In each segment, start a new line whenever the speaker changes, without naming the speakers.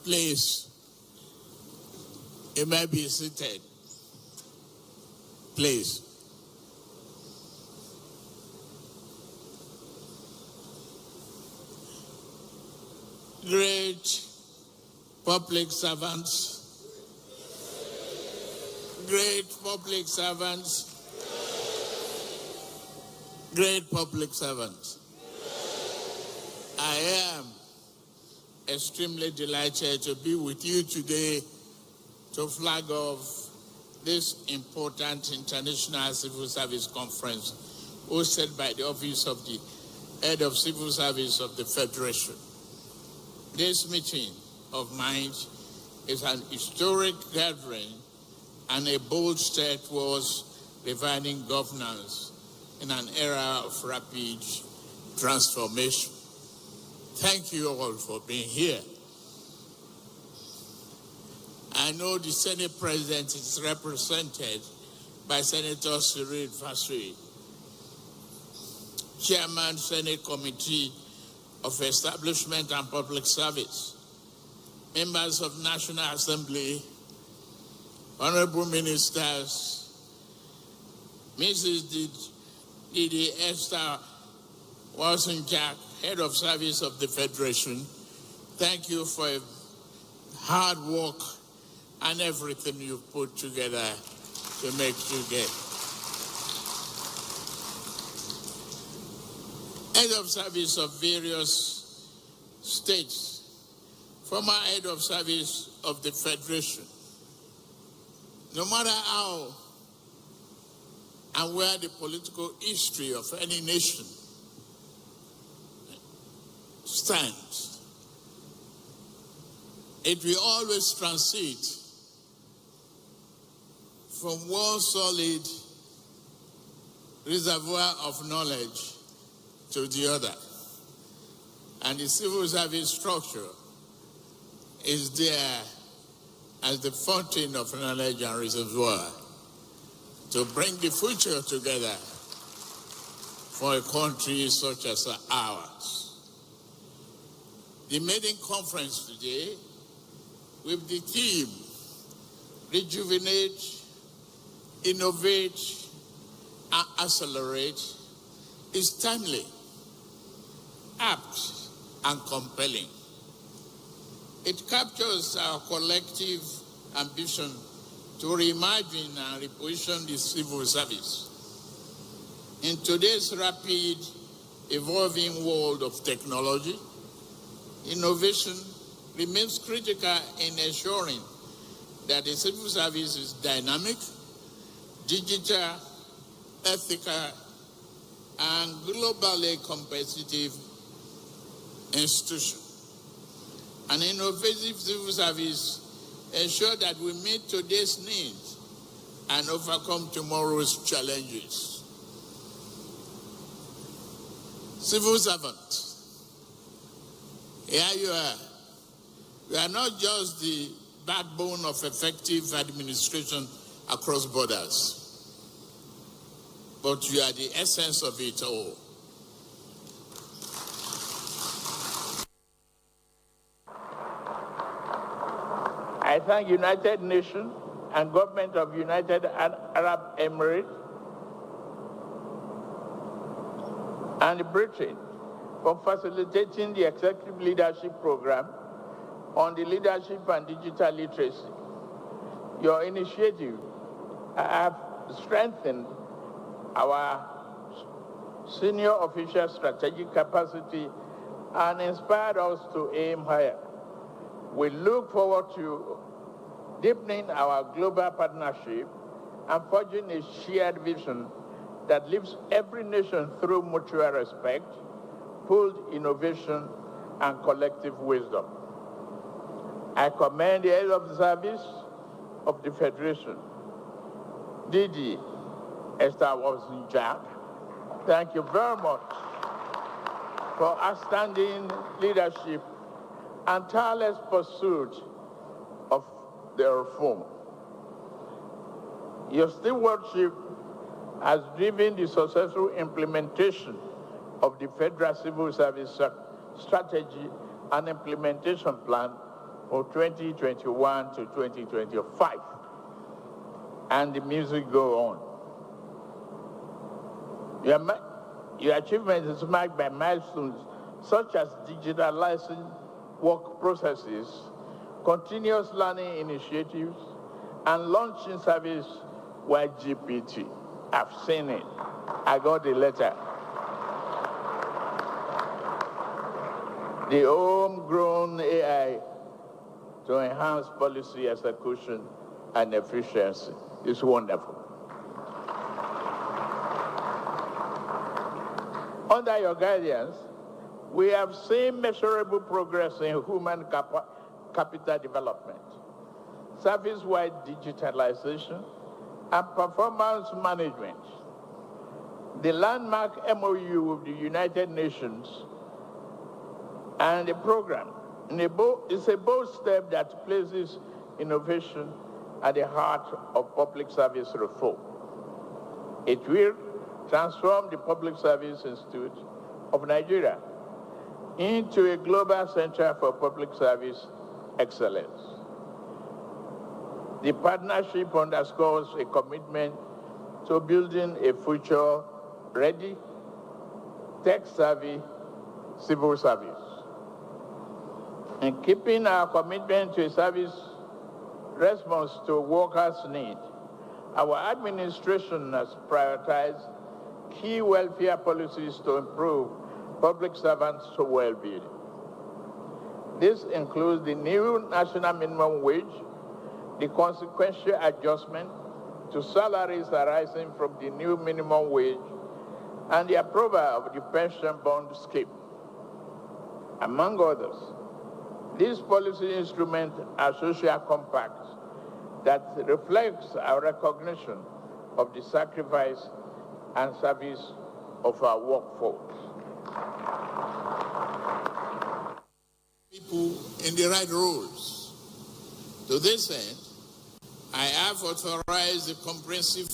Please, you may be seated. Please. Great public servants, great public servants, great public servants. I am extremely delighted to be with you today to flag off this important International Civil Service Conference hosted by the Office of the Head of Civil Service of the Federation. This meeting of minds is an historic gathering and a bold step towards refining governance in an era of rapid transformation. Thank you all for being here. I know the Senate President is represented by Senator Cyril Fasui, Chairman, Senate Committee of Establishment and Public Service, members of National Assembly, honorable ministers, Mrs. Didi Esther Walson-Jack, Head of Service of the Federation. Thank you for hard work and everything you've put together to make together. Head of Service of various states, former Head of Service of the Federation. No matter how and where the political history of any nation stands, it will always transit from one solid reservoir of knowledge to the other. And the civil service structure is there as the fountain of knowledge and reservoir to bring the future together for a country such as ours. The maiden conference today with the theme Rejuvenate, Innovate, and Accelerate is timely, apt, and compelling. It captures our collective ambition to reimagine and reposition the civil service. In today's rapid evolving world of technology, innovation remains critical in ensuring that the civil service is dynamic, digital, ethical, and globally competitive institution. An innovative civil service ensures that we meet today's needs and overcome tomorrow's challenges. Civil servants, here you are. You are not just the backbone of effective administration across borders, but you are the essence of it all. I thank United Nations and government of United Arab Emirates and Britain for facilitating the Executive Leadership Program on the leadership and digital literacy. Your initiative have strengthened our senior official strategic capacity and inspired us to aim higher. We look forward to deepening our global partnership and forging a shared vision that lifts every nation through mutual respect, pooled innovation, and collective wisdom. I commend the head of the service of the Federation, Didi Esther Walson-Jack. Thank you very much for outstanding leadership and tireless pursuit of the reform. Your stewardship has driven the successful implementation of the Federal Civil Service Strategy and Implementation Plan for 2021 to 2025. And the music go on. Your achievement is marked by milestones such as digitalizing work processes, continuous learning initiatives, and launching service YGPT. I've seen it. I got the letter. The homegrown AI to enhance policy execution and efficiency is wonderful. Under your guidance, we have seen measurable progress in human capital development, service-wide digitalization, and performance management. The landmark MOU with the United Nations and the program is a bold step that places innovation at the heart of public service reform. It will transform the Public Service Institute of Nigeria into a global center for public service excellence. The partnership underscores a commitment to building a future-ready, tech-savvy civil service. In keeping our commitment to a service response to workers' needs, our administration has prioritized key welfare policies to improve public servants' well-being. This includes the new national minimum wage, the consequential adjustment to salaries arising from the new minimum wage, and the approval of the pension bond scheme, among others. These policy instruments are social compacts that reflects our recognition of the sacrifice and service of our workforce. People in the right roles. To this end, I have authorized a comprehensive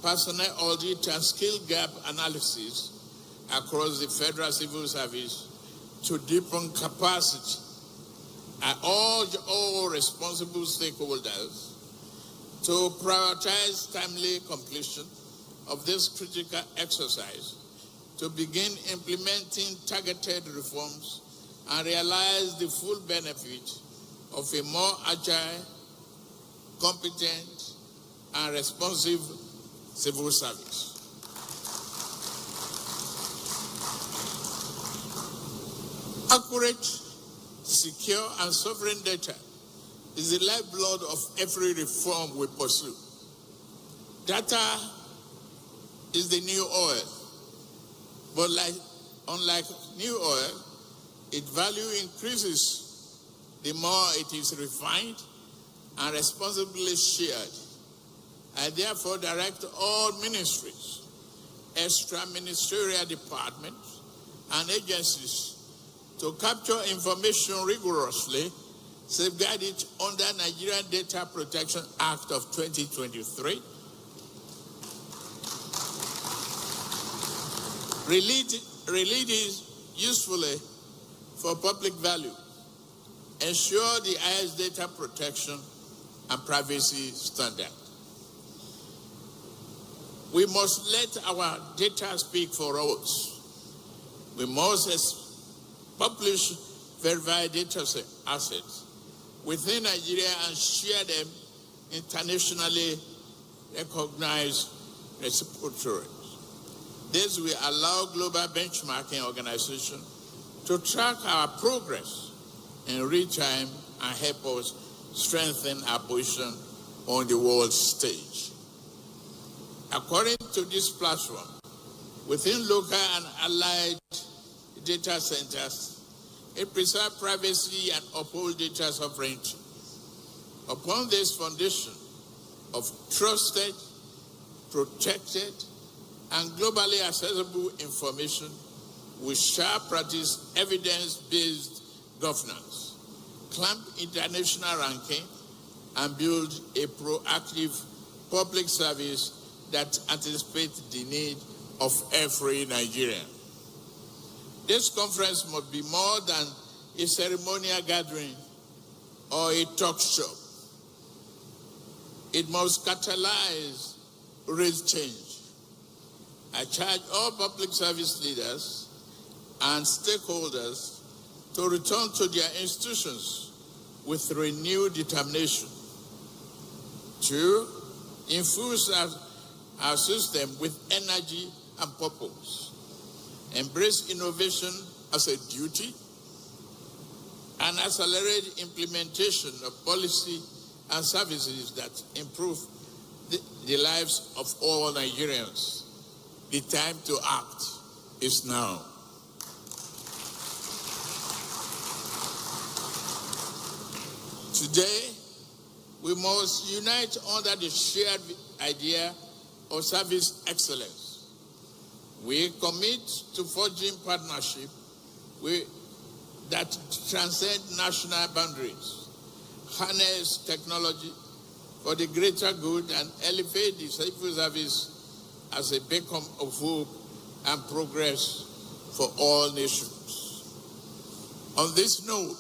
personnel audit and skill gap analysis across the federal civil service to deepen capacity. I urge all responsible stakeholders to prioritize timely completion of this critical exercise to begin implementing targeted reforms and realize the full benefit of a more agile, competent, and responsive civil service. Accurate, secure, and sovereign data is the lifeblood of every reform we pursue. Data is the new oil, but unlike new oil, its value increases the more it is refined and responsibly shared. I therefore direct all ministries, extra-ministerial departments, and agencies to capture information rigorously, safeguard it under Nigerian Data Protection Act of 2023, relate it usefully for public value, ensure the highest data protection and privacy standard. We must let our data speak for us. We must publish verified data assets within Nigeria and share them internationally recognized repositories. This will allow global benchmarking organizations to track our progress in real time and help us strengthen our position on the world stage. According to this platform, within local and allied data centers, it preserves privacy and upholds data sovereignty. Upon this foundation of trusted, protected, and globally accessible information, we shall practice evidence-based governance, climb international ranking, and build a proactive public service that anticipates the need of every Nigerian. This conference must be more than a ceremonial gathering or a talk shop. It must catalyze real change. I charge all public service leaders and stakeholders to return to their institutions with renewed determination. 2, infuse our system with energy and purpose. Embrace innovation as a duty and accelerate implementation of policy and services that improve the lives of all Nigerians. The time to act is now. Today, we must unite under the shared idea of service excellence. We commit to forging partnership that transcend national boundaries, harness technology for the greater good, and elevate the civil service as a beacon of hope and progress for all nations. On this note,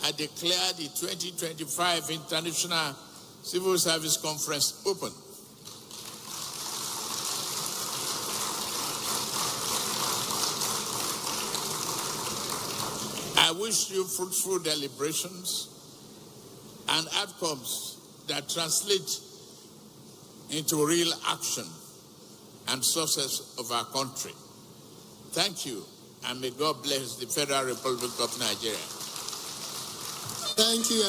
I declare the 2025 International Civil Service Conference open. I wish you fruitful deliberations and outcomes that translate into real action and success of our country. Thank you, and may God bless the Federal Republic of Nigeria.
Thank you.